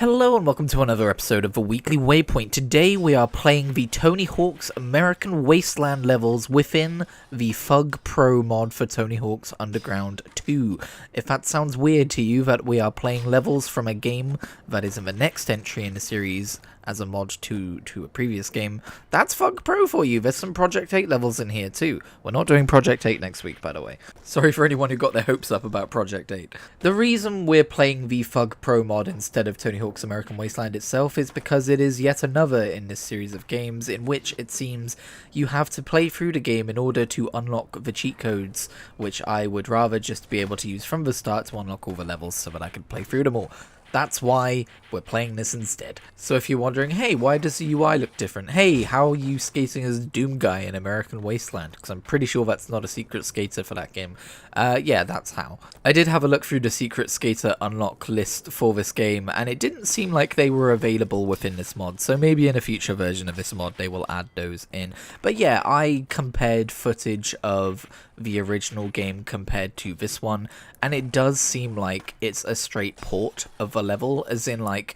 Hello and welcome to another episode of the Weekly Waypoint. Today we are playing the Tony Hawk's American Wasteland levels within the Fug Pro mod for Tony Hawk's Underground 2. If that sounds weird to you that we are playing levels from a game that is in the next entry in the series as a mod to a previous game, that's Fug Pro for you. There's some Project 8 levels in here too. We're not doing Project 8 next week, by the way. Sorry for anyone who got their hopes up about Project 8. The reason we're playing the Fug Pro mod instead of Tony Hawk's American Wasteland itself is because it is yet another in this series of games in which it seems you have to play through the game in order to unlock the cheat codes, which I would rather just be able to use from the start to unlock all the levels so that I can play through them all. That's why we're playing this instead. So if you're wondering, hey, why does the UI look different? Hey, how are you skating as Doom Guy in American Wasteland? Because I'm pretty sure that's not a secret skater for that game. Yeah, that's how. I did have a look through the secret skater unlock list for this game, and it didn't seem like they were available within this mod. So maybe in a future version of this mod, they will add those in. But yeah, I compared footage of the original game compared to this one, and it does seem like it's a straight port of a level, as in like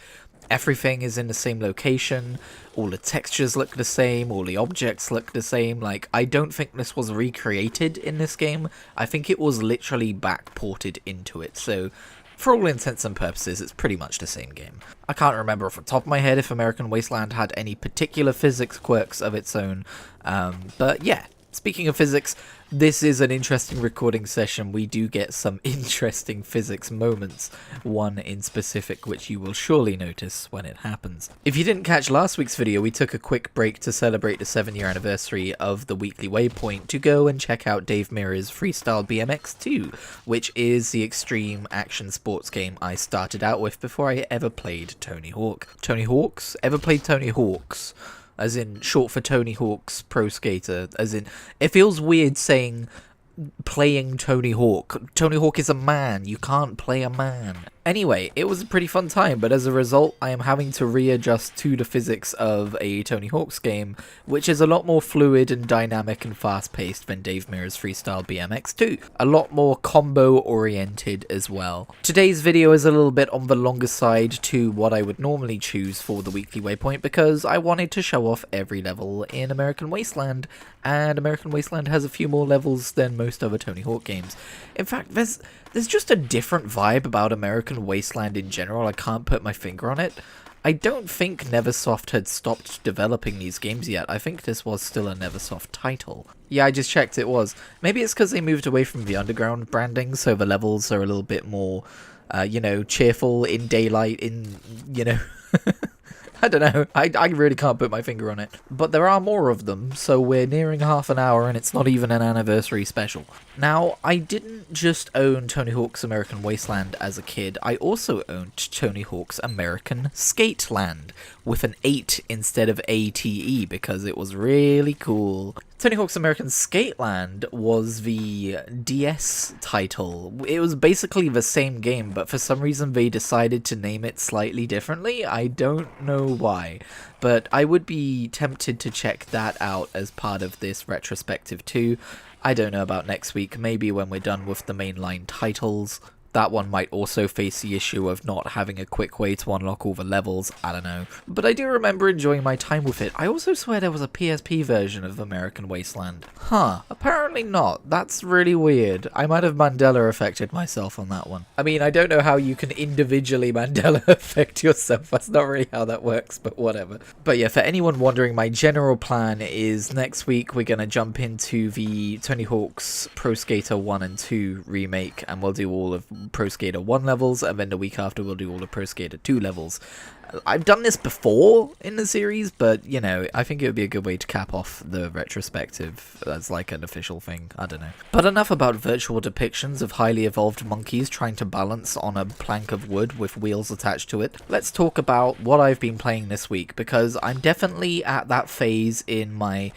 everything is in the same location, all the textures look the same, all the objects look the same. Like, I don't think this was recreated in this game. I think it was literally backported into it, so for all intents and purposes, it's pretty much the same game. I can't remember off the top of my head if American Wasteland had any particular physics quirks of its own, but yeah. Speaking of physics, this is an interesting recording session. We do get some interesting physics moments, one in specific which you will surely notice when it happens. If you didn't catch last week's video, we took a quick break to celebrate the 7-year anniversary of the Weekly Waypoint to go and check out Dave Mirra's Freestyle BMX 2, which is the extreme action sports game I started out with before I ever played Tony Hawk. Tony Hawks? Ever played Tony Hawk's? As in, short for Tony Hawk's Pro Skater, as in, it feels weird saying playing Tony Hawk. Tony Hawk is a man, you can't play a man. Anyway, it was a pretty fun time, but as a result, I am having to readjust to the physics of a Tony Hawk's game, which is a lot more fluid and dynamic and fast-paced than Dave Mirra's Freestyle BMX 2. A lot more combo-oriented as well. Today's video is a little bit on the longer side to what I would normally choose for the Weekly Waypoint, because I wanted to show off every level in American Wasteland, and American Wasteland has a few more levels than most other Tony Hawk games. In fact, there's just a different vibe about American Wasteland in general. I can't put my finger on it. I don't think Neversoft had stopped developing these games yet. I think this was still a Neversoft title. Yeah, I just checked it was. Maybe it's because they moved away from the Underground branding, so the levels are a little bit more, cheerful, in daylight, I don't know. I really can't put my finger on it. But there are more of them, so we're nearing half an hour and it's not even an anniversary special. Now, I didn't just own Tony Hawk's American Wasteland as a kid, I also owned Tony Hawk's American Skateland, with an 8 instead of ATE, because it was really cool. Tony Hawk's American Skateland was the DS title. It was basically the same game, but for some reason they decided to name it slightly differently. I don't know why, but I would be tempted to check that out as part of this retrospective too. I don't know about next week, maybe when we're done with the mainline titles. That one might also face the issue of not having a quick way to unlock all the levels, I don't know. But I do remember enjoying my time with it. I also swear there was a PSP version of American Wasteland. Huh, apparently not. That's really weird. I might have Mandela affected myself on that one. I mean, I don't know how you can individually Mandela affect yourself. That's not really how that works, but whatever. But yeah, for anyone wondering, my general plan is next week we're going to jump into the Tony Hawk's Pro Skater 1 and 2 remake, and we'll do all of Pro Skater 1 levels, and then the week after we'll do all the Pro Skater 2 levels. I've done this before in the series, but, you know, I think it would be a good way to cap off the retrospective as, like, an official thing. I don't know. But enough about virtual depictions of highly evolved monkeys trying to balance on a plank of wood with wheels attached to it. Let's talk about what I've been playing this week, because I'm definitely at that phase in my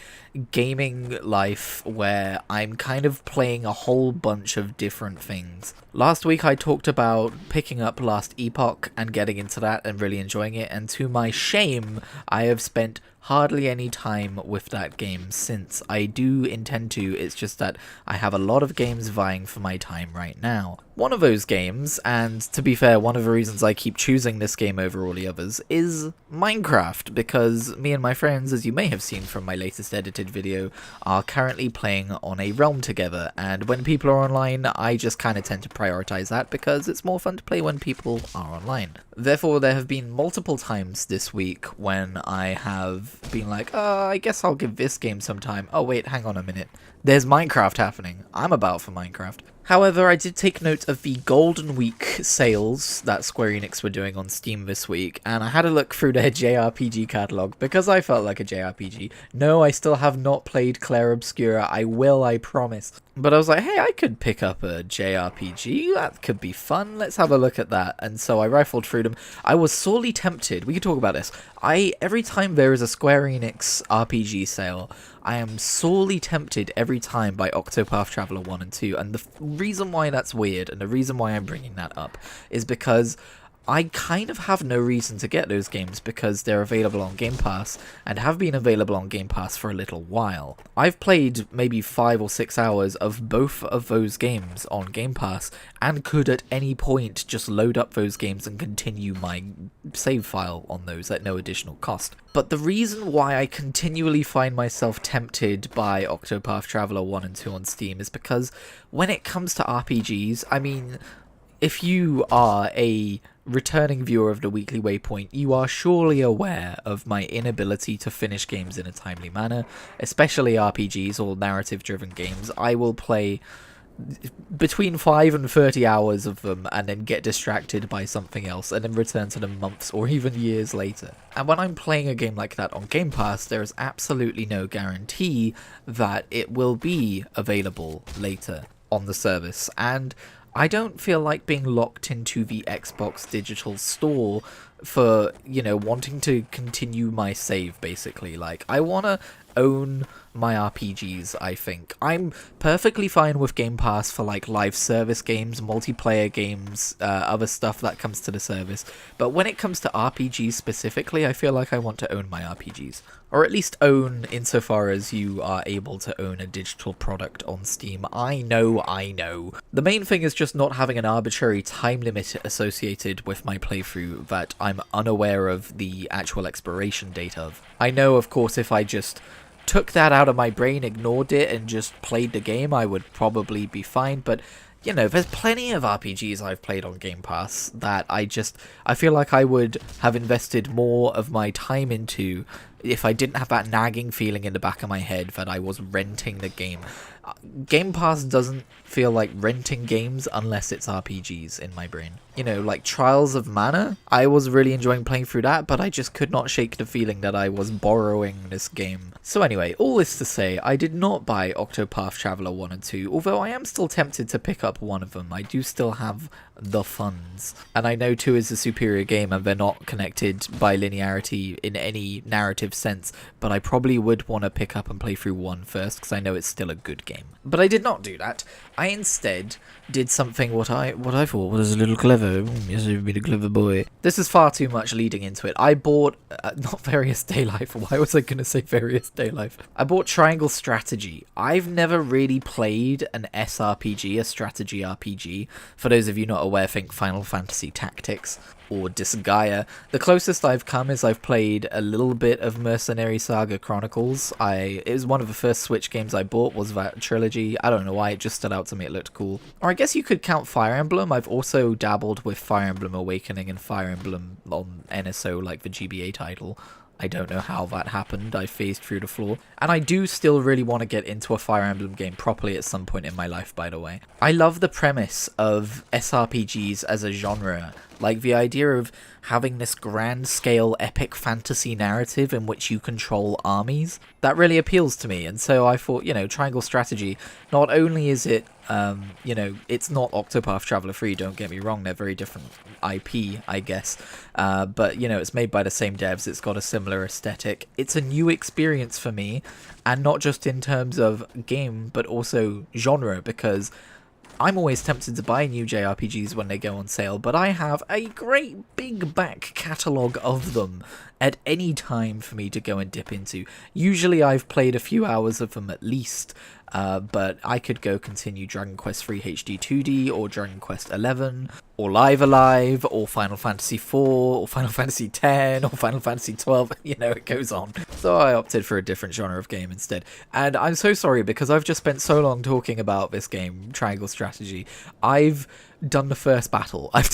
gaming life where I'm kind of playing a whole bunch of different things. Last week I talked about picking up Last Epoch and getting into that and really enjoying it, and to my shame I have spent hardly any time with that game since. I do intend to, it's just that I have a lot of games vying for my time right now. One of those games, and to be fair, one of the reasons I keep choosing this game over all the others, is Minecraft, because me and my friends, as you may have seen from my latest edited video, are currently playing on a realm together, and when people are online, I just kind of tend to prioritize that because it's more fun to play when people are online. Therefore, there have been multiple times this week when I have been like, I guess I'll give this game some time. Oh wait, hang on a minute. There's Minecraft happening. I'm about for Minecraft. However, I did take note of the Golden Week sales that Square Enix were doing on Steam this week, and I had a look through their JRPG catalog because I felt like a JRPG. No, I still have not played Clair Obscura. I will, I promise. But I was like, hey, I could pick up a JRPG. That could be fun. Let's have a look at that. And so I rifled through them. I was sorely tempted. We could talk about this. Every time there is a Square Enix RPG sale, I am sorely tempted every time by Octopath Traveler 1 and 2. And the reason why that's weird, and the reason why I'm bringing that up, is because I kind of have no reason to get those games because they're available on Game Pass and have been available on Game Pass for a little while. I've played maybe 5 or 6 hours of both of those games on Game Pass and could at any point just load up those games and continue my save file on those at no additional cost. But the reason why I continually find myself tempted by Octopath Traveler 1 and 2 on Steam is because when it comes to RPGs, I mean, if you are a returning viewer of the Weekly Waypoint, you are surely aware of my inability to finish games in a timely manner, especially RPGs or narrative-driven games. I will play between 5 and 30 hours of them and then get distracted by something else and then return to them months or even years later. And when I'm playing a game like that on Game Pass, there is absolutely no guarantee that it will be available later on the service, and I don't feel like being locked into the Xbox digital store for, you know, wanting to continue my save, basically. Like, I want to own my RPGs, I think. I'm perfectly fine with Game Pass for, like, live service games, multiplayer games, other stuff that comes to the service. But when it comes to RPGs specifically, I feel like I want to own my RPGs. Or at least own insofar as you are able to own a digital product on Steam. I know. The main thing is just not having an arbitrary time limit associated with my playthrough that I'm unaware of the actual expiration date of. I know, of course, if I just took that out of my brain, ignored it, and just played the game, I would probably be fine, but you know, there's plenty of RPGs I've played on Game Pass that I feel like I would have invested more of my time into if I didn't have that nagging feeling in the back of my head that I was renting the game. Game Pass doesn't feel like renting games unless it's RPGs in my brain. You know, like Trials of Mana, I was really enjoying playing through that, but I just could not shake the feeling that I was borrowing this game. So anyway, all this to say, I did not buy Octopath Traveler 1 and 2, although I am still tempted to pick up one of them. I do still have the funds. And I know 2 is a superior game and they're not connected by linearity in any narrative sense, but I probably would want to pick up and play through 1 first because I know it's still a good game. But I did not do that. I instead did something what I thought was a little clever. Yes, I've been a clever boy. This is far too much leading into it. I bought, not Various Daylife, why was I going to say Various Daylife? I bought Triangle Strategy. I've never really played an SRPG, a strategy RPG. For those of you not aware, think Final Fantasy Tactics or Disgaea. The closest I've come is I've played a little bit of Mercenary Saga Chronicles. It was one of the first Switch games I bought, was that trilogy. I don't know why, it just stood out to me, it looked cool. Or I guess you could count Fire Emblem. I've also dabbled with Fire Emblem Awakening and Fire Emblem on NSO, like the GBA title. I don't know how that happened, I phased through the floor. And I do still really want to get into a Fire Emblem game properly at some point in my life, by the way. I love the premise of SRPGs as a genre. Like, the idea of having this grand-scale epic fantasy narrative in which you control armies, that really appeals to me. And so I thought, you know, Triangle Strategy, not only is it, you know, it's not Octopath Traveler 3, don't get me wrong, they're very different IP, I guess. But, you know, it's made by the same devs, it's got a similar aesthetic. It's a new experience for me, and not just in terms of game, but also genre, because I'm always tempted to buy new JRPGs when they go on sale, but I have a great big back catalogue of them at any time for me to go and dip into. Usually I've played a few hours of them at least, but I could go continue Dragon Quest III HD 2D, or Dragon Quest XI, or Live Alive, or Final Fantasy IV, or Final Fantasy X, or Final Fantasy XII, you know, it goes on. So I opted for a different genre of game instead. And I'm so sorry, because I've just spent so long talking about this game, Triangle Strategy. I've done the first battle. I've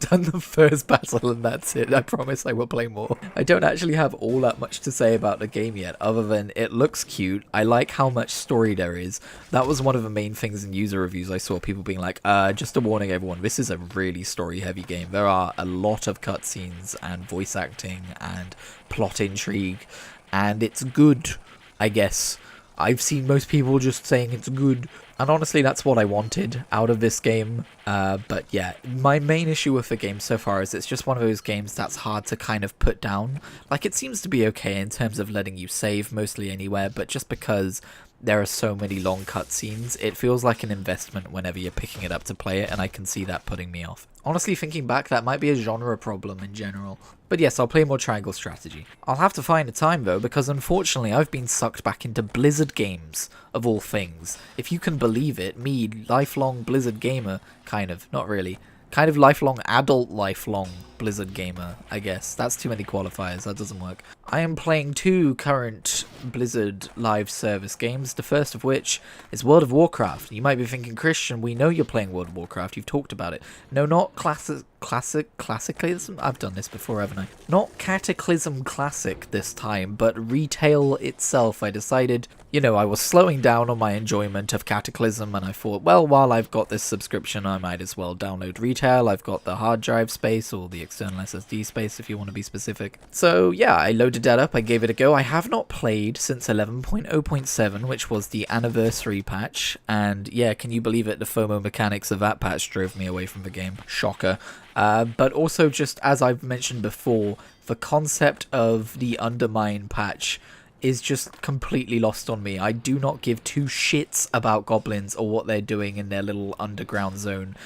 done the first battle, and that's it. I promise I will play more. I don't actually have all that much to say about the game yet, other than it looks cute. I like how much story there is. That was one of the main things in user reviews. I saw people being like, just a warning everyone, this is a really story heavy game. There are a lot of cutscenes and voice acting and plot intrigue, and it's good, I guess. I've seen most people just saying it's good, and honestly that's what I wanted out of this game. But yeah, my main issue with the game so far is it's just one of those games that's hard to kind of put down. Like, it seems to be okay in terms of letting you save mostly anywhere, but just because there are so many long cutscenes, it feels like an investment whenever you're picking it up to play it, and I can see that putting me off. Honestly, thinking back, that might be a genre problem in general. But yes, I'll play more Triangle Strategy. I'll have to find a time though, because unfortunately I've been sucked back into Blizzard games, of all things. If you can believe it, me, lifelong Blizzard gamer, kind of, not really. Kind of lifelong, lifelong Blizzard gamer, I guess. That's too many qualifiers, that doesn't work. I am playing 2 current Blizzard live service games, the first of which is World of Warcraft. You might be thinking, Christian, we know you're playing World of Warcraft, you've talked about it. No, not Classicalism? I've done this before, haven't I? Not Cataclysm Classic this time, but retail itself. I decided, you know, I was slowing down on my enjoyment of Cataclysm, and I thought, well, while I've got this subscription, I might as well download retail. I've got the hard drive space, or the external SSD space if you want to be specific. So yeah, I loaded that up, I gave it a go. I have not played since 11.0.7, which was the anniversary patch, and yeah, can you believe it, the FOMO mechanics of that patch drove me away from the game. Shocker. But also, just as I've mentioned before, the concept of the Undermine patch is just completely lost on me. I do not give 2 shits about goblins or what they're doing in their little underground zone.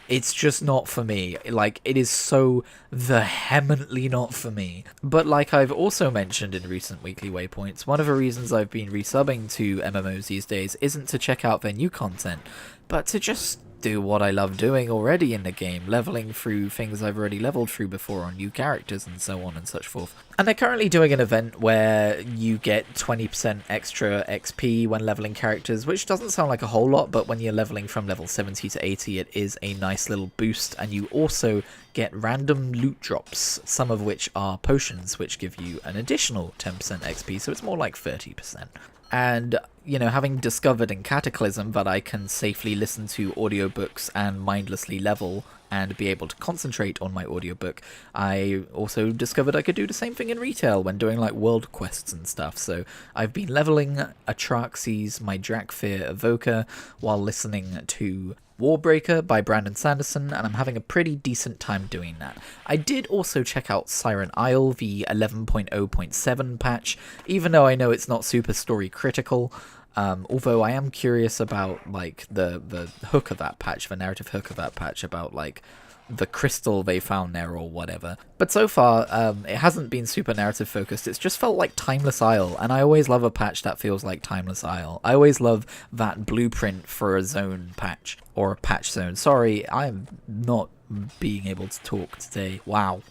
It's just not for me. Like, it is so vehemently not for me. But like I've also mentioned in recent weekly waypoints, one of the reasons I've been resubbing to MMOs these days isn't to check out their new content, but to just do what I love doing already in the game, leveling through things I've already leveled through before on new characters and so on and such forth. And they're currently doing an event where you get 20% extra XP when leveling characters, which doesn't sound like a whole lot, but when you're leveling from level 70 to 80, it is a nice little boost, and you also get random loot drops, some of which are potions, which give you an additional 10% XP, so it's more like 30%. And, you know, having discovered in Cataclysm that I can safely listen to audiobooks and mindlessly level and be able to concentrate on my audiobook, I also discovered I could do the same thing in retail when doing like world quests and stuff. So I've been leveling Atraxes, my Drakfir evoker, while listening to Warbreaker by Brandon Sanderson, and I'm having a pretty decent time doing that. I did also check out Siren Isle, the 11.0.7 patch, even though I know it's not super story critical, although I am curious about like the hook of that patch, the narrative hook of that patch, about like the crystal they found there or whatever. But so far, it hasn't been super narrative focused. It's just felt like Timeless Isle, and I always love a patch that feels like Timeless Isle. I always love that blueprint for a zone patch, or a patch zone. Sorry, I'm not being able to talk today. Wow.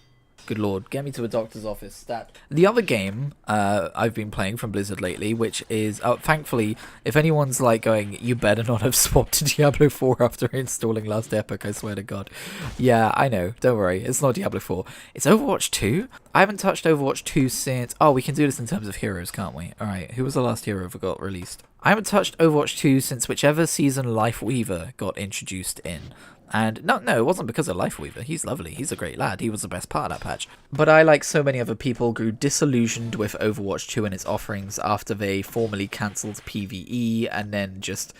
Good lord, get me to a doctor's office, stat. The other game I've been playing from Blizzard lately, which is, thankfully, if anyone's like going, you better not have swapped to Diablo 4 after installing Last Epoch, I swear to god. Yeah, I know, don't worry, it's not Diablo 4. It's Overwatch 2? I haven't touched Overwatch 2 since... Oh, we can do this in terms of heroes, can't we? Alright, who was the last hero that got released? I haven't touched Overwatch 2 since whichever season Lifeweaver got introduced in. And no, it wasn't because of Lifeweaver. He's lovely. He's a great lad. He was the best part of that patch. But I, like so many other people, grew disillusioned with Overwatch 2 and its offerings after they formally cancelled PvE, and then just...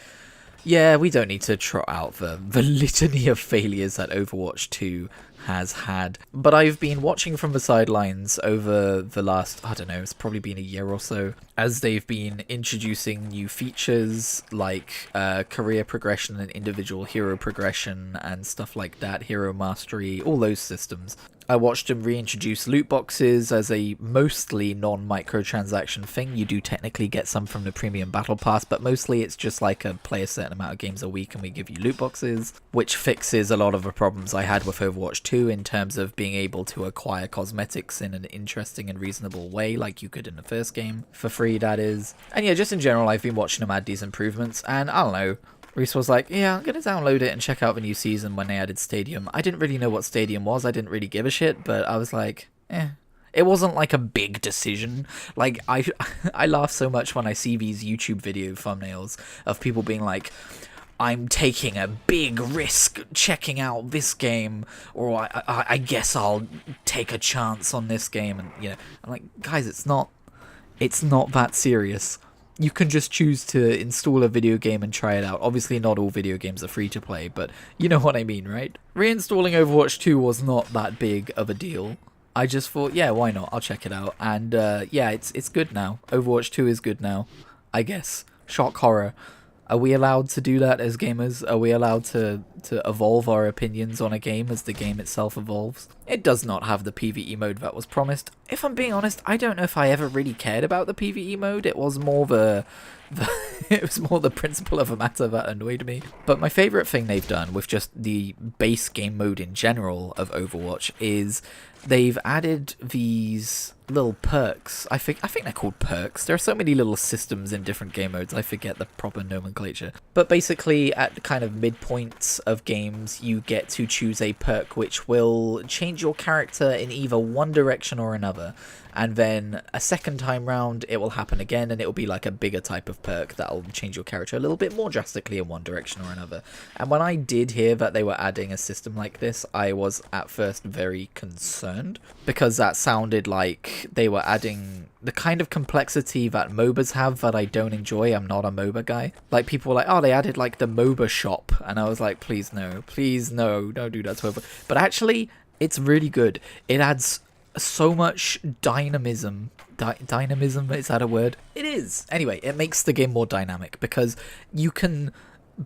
Yeah, we don't need to trot out the litany of failures that Overwatch 2 has had. But I've been watching from the sidelines over the last, I don't know, it's probably been a year or so, as they've been introducing new features like career progression and individual hero progression and stuff like that, hero mastery, all those systems. I watched them reintroduce loot boxes as a mostly non-microtransaction thing. You do technically get some from the premium battle pass, but mostly it's just like play a certain amount of games a week and we give you loot boxes, which fixes a lot of the problems I had with Overwatch 2 in terms of being able to acquire cosmetics in an interesting and reasonable way, like you could in the first game, for free that is. And yeah, just in general, I've been watching them add these improvements, and I don't know, Reese was like, yeah, I'm going to download it and check out the new season when they added Stadium. I didn't really know what Stadium was. I didn't really give a shit, but I was like, eh. It wasn't like a big decision. Like, I laugh so much when I see these YouTube video thumbnails of people being like, I'm taking a big risk checking out this game, or I guess I'll take a chance on this game. And, you know, I'm like, guys, it's not that serious. You can just choose to install a video game and try it out. Obviously, not all video games are free to play, but you know what I mean, right? Reinstalling Overwatch 2 was not that big of a deal. I just thought, yeah, why not? I'll check it out. And yeah, it's good now. Overwatch 2 is good now, I guess. Shock horror. Are we allowed to do that as gamers? Are we allowed to evolve our opinions on a game as the game itself evolves? It does not have the PvE mode that was promised. If I'm being honest, I don't know if I ever really cared about the PvE mode. It was more it was more the principle of a matter that annoyed me. But my favourite thing they've done with just the base game mode in general of Overwatch is they've added these little perks. I think they're called perks. There are so many little systems in different game modes, I forget the proper nomenclature. But basically, at kind of midpoints of games, you get to choose a perk which will change your character in either one direction or another. And then a second time round, it will happen again, and it will be like a bigger type of perk that will change your character a little bit more drastically in one direction or another. And when I did hear that they were adding a system like this, I was at first very concerned, because that sounded like they were adding the kind of complexity that MOBAs have that I don't enjoy. I'm not a MOBA guy. Like, people were like, oh, they added like the MOBA shop, and I was like, please no, don't do that to MOBA. But actually, it's really good. It adds so much dynamism. Dynamism, is that a word? It is. Anyway, it makes the game more dynamic because you can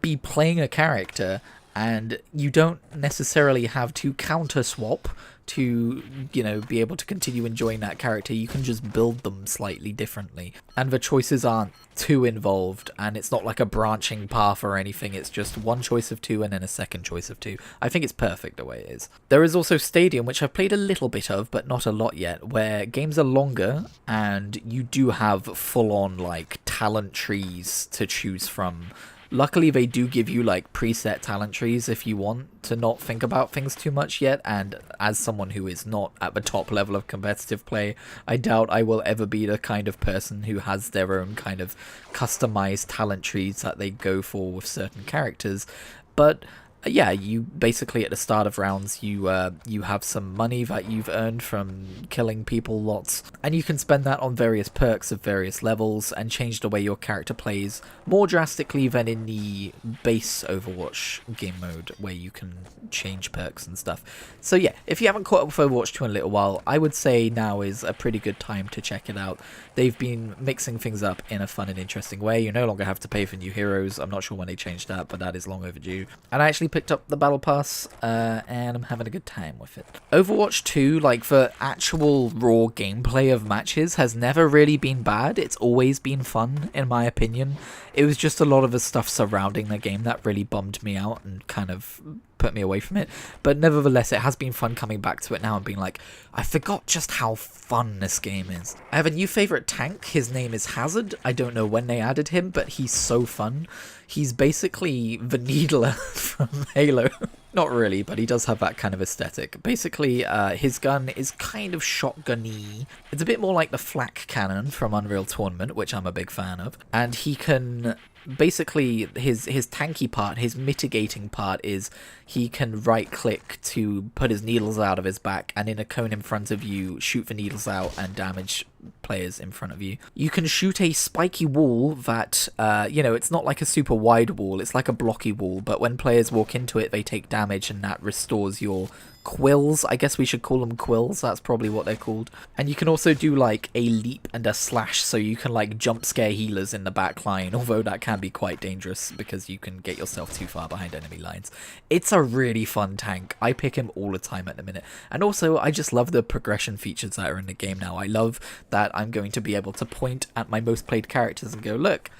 be playing a character and you don't necessarily have to counter swap to, you know, be able to continue enjoying that character. You can just build them slightly differently, and the choices aren't too involved, and it's not like a branching path or anything. It's just one choice of two and then a second choice of two. I think it's perfect the way it is. There is also Stadium, which I've played a little bit of, but not a lot yet, where games are longer and you do have full-on like talent trees to choose from. Luckily, they do give you like preset talent trees if you want to not think about things too much yet, and as someone who is not at the top level of competitive play, I doubt I will ever be the kind of person who has their own kind of customized talent trees that they go for with certain characters. But yeah, you basically at the start of rounds, you have some money that you've earned from killing people lots, and you can spend that on various perks of various levels and change the way your character plays more drastically than in the base Overwatch game mode, where you can change perks and stuff. So yeah, if you haven't caught up with Overwatch 2 in a little while, I would say now is a pretty good time to check it out. They've been mixing things up in a fun and interesting way. You no longer have to pay for new heroes. I'm not sure when they changed that, but that is long overdue. And I actually picked up the battle pass, and I'm having a good time with it. Overwatch 2, like, for actual raw gameplay of matches, has never really been bad. It's always been fun, in my opinion. It was just a lot of the stuff surrounding the game that really bummed me out and kind of put me away from it. But nevertheless, it has been fun coming back to it now and being like, I forgot just how fun this game is. I have a new favourite tank. His name is Hazard. I don't know when they added him, but he's so fun. He's basically the Needler from Halo. Not really, but he does have that kind of aesthetic. Basically, his gun is kind of shotgun-y. It's a bit more like the flak cannon from Unreal Tournament, which I'm a big fan of. And he can... Basically, his tanky part, his mitigating part is he can right-click to put his needles out of his back, and in a cone in front of you, shoot the needles out and damage players in front of you. You can shoot a spiky wall that, you know, it's not like a super wide wall, it's like a blocky wall, but when players walk into it, they take damage, and that restores your quills. I guess we should call them quills. That's probably what they're called. And you can also do like a leap and a slash, so you can like jump scare healers in the back line, although that can be quite dangerous because you can get yourself too far behind enemy lines. It's a really fun tank. I pick him all the time at the minute. And also, I just love the progression features that are in the game now. I love that I'm going to be able to point at my most played characters and go, look,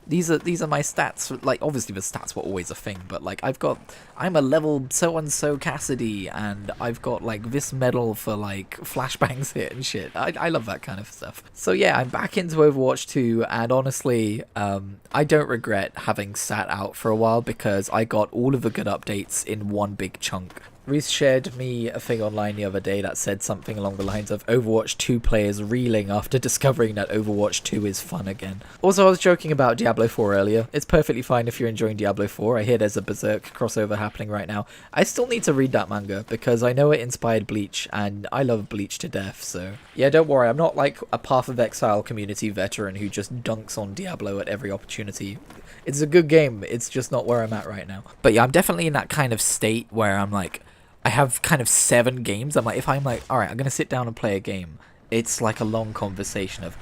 these are my stats. Like, obviously the stats were always a thing, but like I'm a level so-and-so Cassidy, and I've got like this medal for like flashbangs hit and shit. I love that kind of stuff. So yeah, I'm back into Overwatch 2, and honestly, I don't regret having sat out for a while because I got all of the good updates in one big chunk. Reese shared me a thing online the other day that said something along the lines of Overwatch 2 players reeling after discovering that Overwatch 2 is fun again. Also, I was joking about Diablo 4 earlier. It's perfectly fine if you're enjoying Diablo 4. I hear there's a Berserk crossover happening right now. I still need to read that manga because I know it inspired Bleach, and I love Bleach to death, so... Yeah, don't worry, I'm not like a Path of Exile community veteran who just dunks on Diablo at every opportunity. It's a good game, it's just not where I'm at right now. But yeah, I'm definitely in that kind of state where I'm like... I have kind of 7 games. I'm like, if I'm like, alright, I'm going to sit down and play a game, it's like a long conversation of,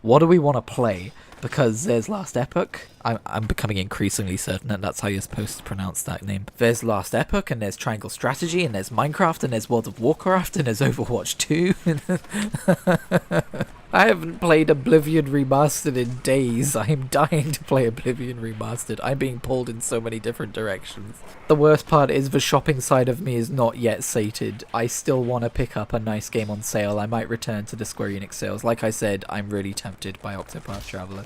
what do we want to play? Because there's Last Epoch. I'm becoming increasingly certain that that's how you're supposed to pronounce that name. There's Last Epoch, and there's Triangle Strategy, and there's Minecraft, and there's World of Warcraft, and there's Overwatch 2. I haven't played Oblivion Remastered in days. I am dying to play Oblivion Remastered. I'm being pulled in so many different directions. The worst part is the shopping side of me is not yet sated. I still want to pick up a nice game on sale. I might return to the Square Enix sales. Like I said, I'm really tempted by Octopath Traveler.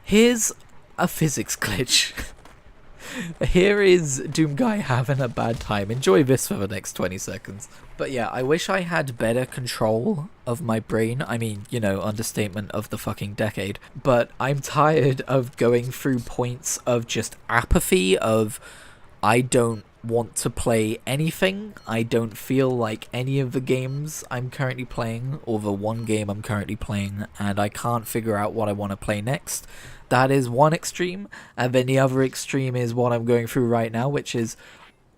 Here's a physics glitch. Here is Doomguy having a bad time. Enjoy this for the next 20 seconds. But yeah, I wish I had better control of my brain. I mean, you know, understatement of the fucking decade. But I'm tired of going through points of just apathy, of I don't want to play anything. I don't feel like any of the games I'm currently playing, or the one game I'm currently playing, and I can't figure out what I want to play next. That is one extreme, and then the other extreme is what I'm going through right now, which is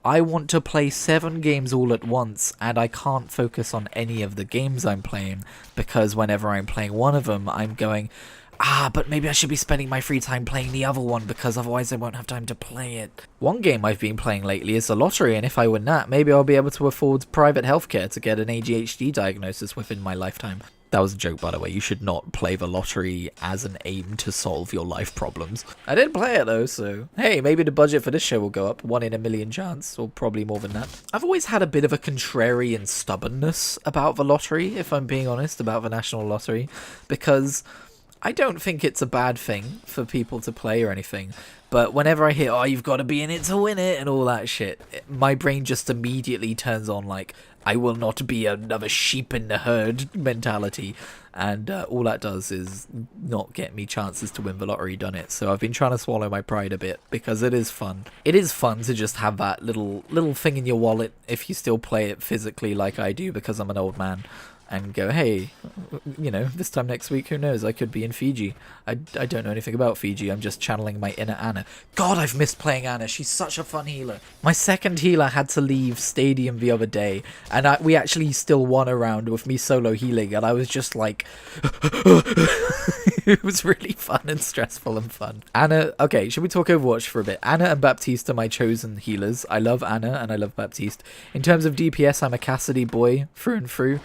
I want to play 7 games all at once, and I can't focus on any of the games I'm playing, because whenever I'm playing one of them, I'm going, but maybe I should be spending my free time playing the other one, because otherwise I won't have time to play it. One game I've been playing lately is the lottery, and if I win that, maybe I'll be able to afford private healthcare to get an ADHD diagnosis within my lifetime. That was a joke, by the way. You should not play the lottery as an aim to solve your life problems. I didn't play it though, so hey, maybe the budget for this show will go up. 1 in a million chance, or probably more than that. I've always had a bit of a contrarian stubbornness about the lottery, if I'm being honest, about the national lottery, because I don't think it's a bad thing for people to play or anything, but whenever I hear, oh, you've got to be in it to win it, and all that shit, my brain just immediately turns on like, I will not be another sheep in the herd mentality, and all that does is not get me chances to win the lottery, done it. So I've been trying to swallow my pride a bit, because it is fun. It is fun to just have that little thing in your wallet, if you still play it physically like I do, because I'm an old man, and go, hey, you know, this time next week, who knows, I could be in Fiji. I don't know anything about Fiji, I'm just channeling my inner Anna. God, I've missed playing Anna, she's such a fun healer. My second healer had to leave Stadium the other day, and we actually still won a round with me solo healing, and I was just like... It was really fun and stressful and fun. Anna, okay, should we talk Overwatch for a bit? Anna and Baptiste are my chosen healers. I love Anna and I love Baptiste. In terms of DPS, I'm a Cassidy boy through and through.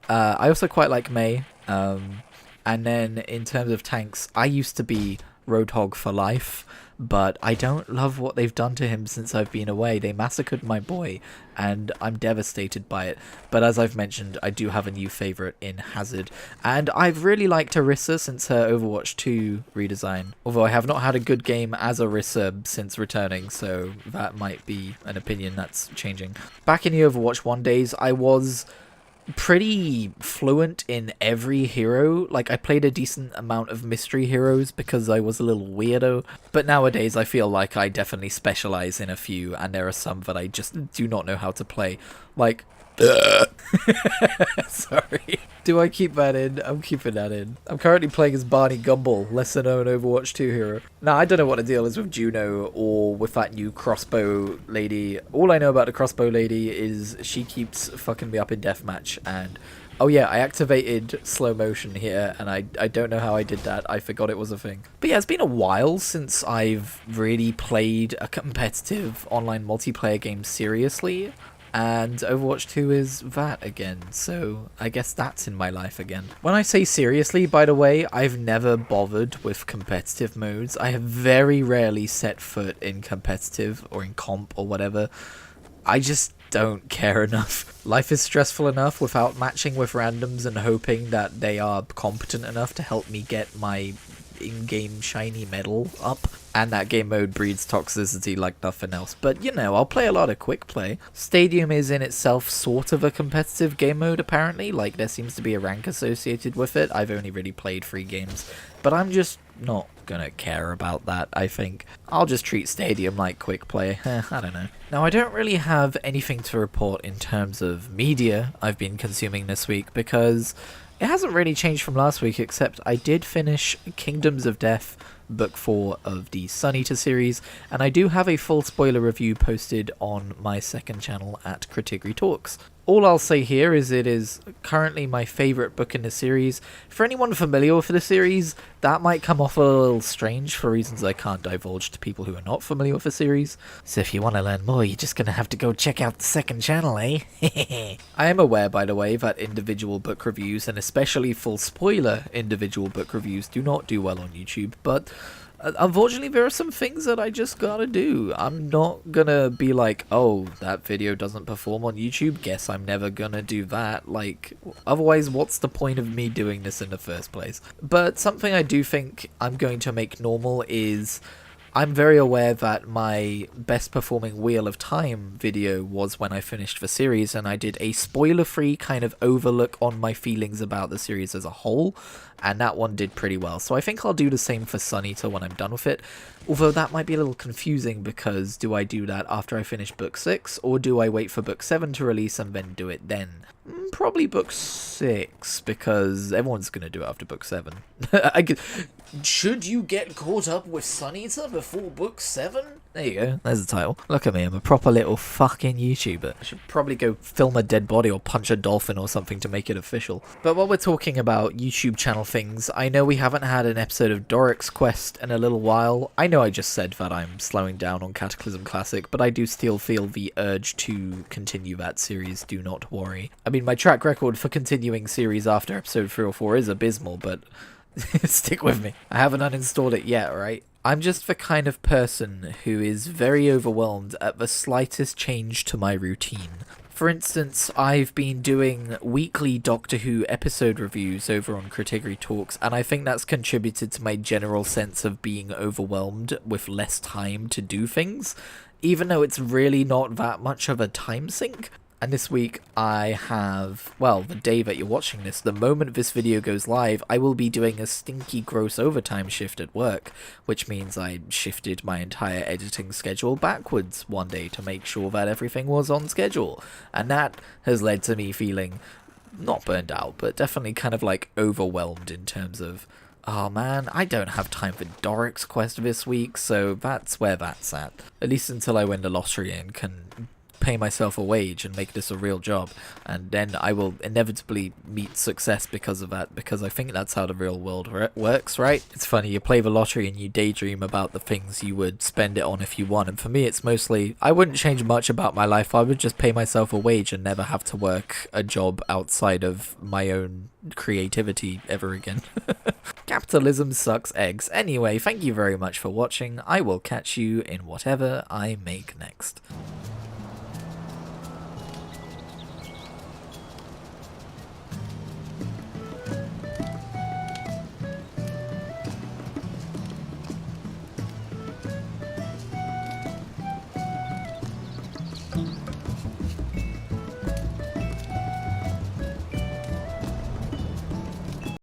I also quite like Mei, and then in terms of tanks, I used to be Roadhog for life, but I don't love what they've done to him since I've been away. They massacred my boy, and I'm devastated by it. But as I've mentioned, I do have a new favourite in Hazard, and I've really liked Orisa since her Overwatch 2 redesign, although I have not had a good game as Orisa since returning, so that might be an opinion that's changing. Back in the Overwatch 1 days, I was pretty fluent in every hero. Like, I played a decent amount of mystery heroes because I was a little weirdo, but nowadays I feel like I definitely specialize in a few, and there are some that I just do not know how to play. Like, Sorry. Do I keep that in? I'm keeping that in. I'm currently playing as Barney Gumble, lesser known Overwatch 2 hero. Now, I don't know what the deal is with Juno or with that new crossbow lady. All I know about the crossbow lady is she keeps fucking me up in deathmatch, and oh yeah, I activated slow motion here, and I don't know how I did that. I forgot it was a thing. But yeah, it's been a while since I've really played a competitive online multiplayer game seriously. And Overwatch 2 is that again, so I guess that's in my life again. When I say seriously, by the way, I've never bothered with competitive modes. I have very rarely set foot in competitive or in comp or whatever. I just don't care enough. Life is stressful enough without matching with randoms and hoping that they are competent enough to help me get my in-game shiny medal up, and that game mode breeds toxicity like nothing else. But you know, I'll play a lot of quick play. Stadium is in itself sort of a competitive game mode apparently, like there seems to be a rank associated with it. I've only really played 3 games, but I'm just not gonna care about that. I think I'll just treat Stadium like quick play. I don't know. Now, I don't really have anything to report in terms of media I've been consuming this week, because it hasn't really changed from last week, except I did finish Kingdoms of Death, Book 4 of the Sun Eater series, and I do have a full spoiler review posted on my second channel at Kritigri Talks. All I'll say here is it is currently my favourite book in the series. For anyone familiar with the series, that might come off a little strange for reasons I can't divulge to people who are not familiar with the series. So if you want to learn more, you're just going to have to go check out the second channel, eh? I am aware, by the way, that individual book reviews, and especially full spoiler individual book reviews, do not do well on YouTube, but unfortunately, there are some things that I just gotta do. I'm not gonna be like, oh, that video doesn't perform on YouTube, guess I'm never gonna do that. Like, otherwise, what's the point of me doing this in the first place? But something I do think I'm going to make normal is I'm very aware that my best performing Wheel of Time video was when I finished the series, and I did a spoiler-free kind of overlook on my feelings about the series as a whole, and that one did pretty well. So I think I'll do the same for Sun Eater when I'm done with it, although that might be a little confusing, because do I do that after I finish Book 6, or do I wait for Book 7 to release and then do it then? Probably Book 6, because everyone's going to do it after Book 7. Should you get caught up with Sun Eater before Book 7? There you go, there's the title. Look at me, I'm a proper little fucking YouTuber. I should probably go film a dead body or punch a dolphin or something to make it official. But while we're talking about YouTube channel things, I know we haven't had an episode of Doric's Quest in a little while. I know I just said that I'm slowing down on Cataclysm Classic, but I do still feel the urge to continue that series, do not worry. I mean, my track record for continuing series after episode 3 or 4 is abysmal, but stick with me. I haven't uninstalled it yet, right? I'm just the kind of person who is very overwhelmed at the slightest change to my routine. For instance, I've been doing weekly Doctor Who episode reviews over on Kritigri Talks, and I think that's contributed to my general sense of being overwhelmed with less time to do things, even though it's really not that much of a time sink. And this week I have, well, the day that you're watching this, the moment this video goes live, I will be doing a stinky gross overtime shift at work, which means I shifted my entire editing schedule backwards one day to make sure that everything was on schedule. And that has led to me feeling not burned out, but definitely kind of like overwhelmed in terms of, oh man, I don't have time for Doric's Quest this week, so that's where that's at. At least until I win the lottery and can pay myself a wage and make this a real job, and then I will inevitably meet success because of that, because I think that's how the real world works, right? It's funny, you play the lottery and you daydream about the things you would spend it on if you won, and for me it's mostly, I wouldn't change much about my life. I would just pay myself a wage and never have to work a job outside of my own creativity ever again. Capitalism sucks eggs. Anyway, thank you very much for watching. I will catch you in whatever I make next.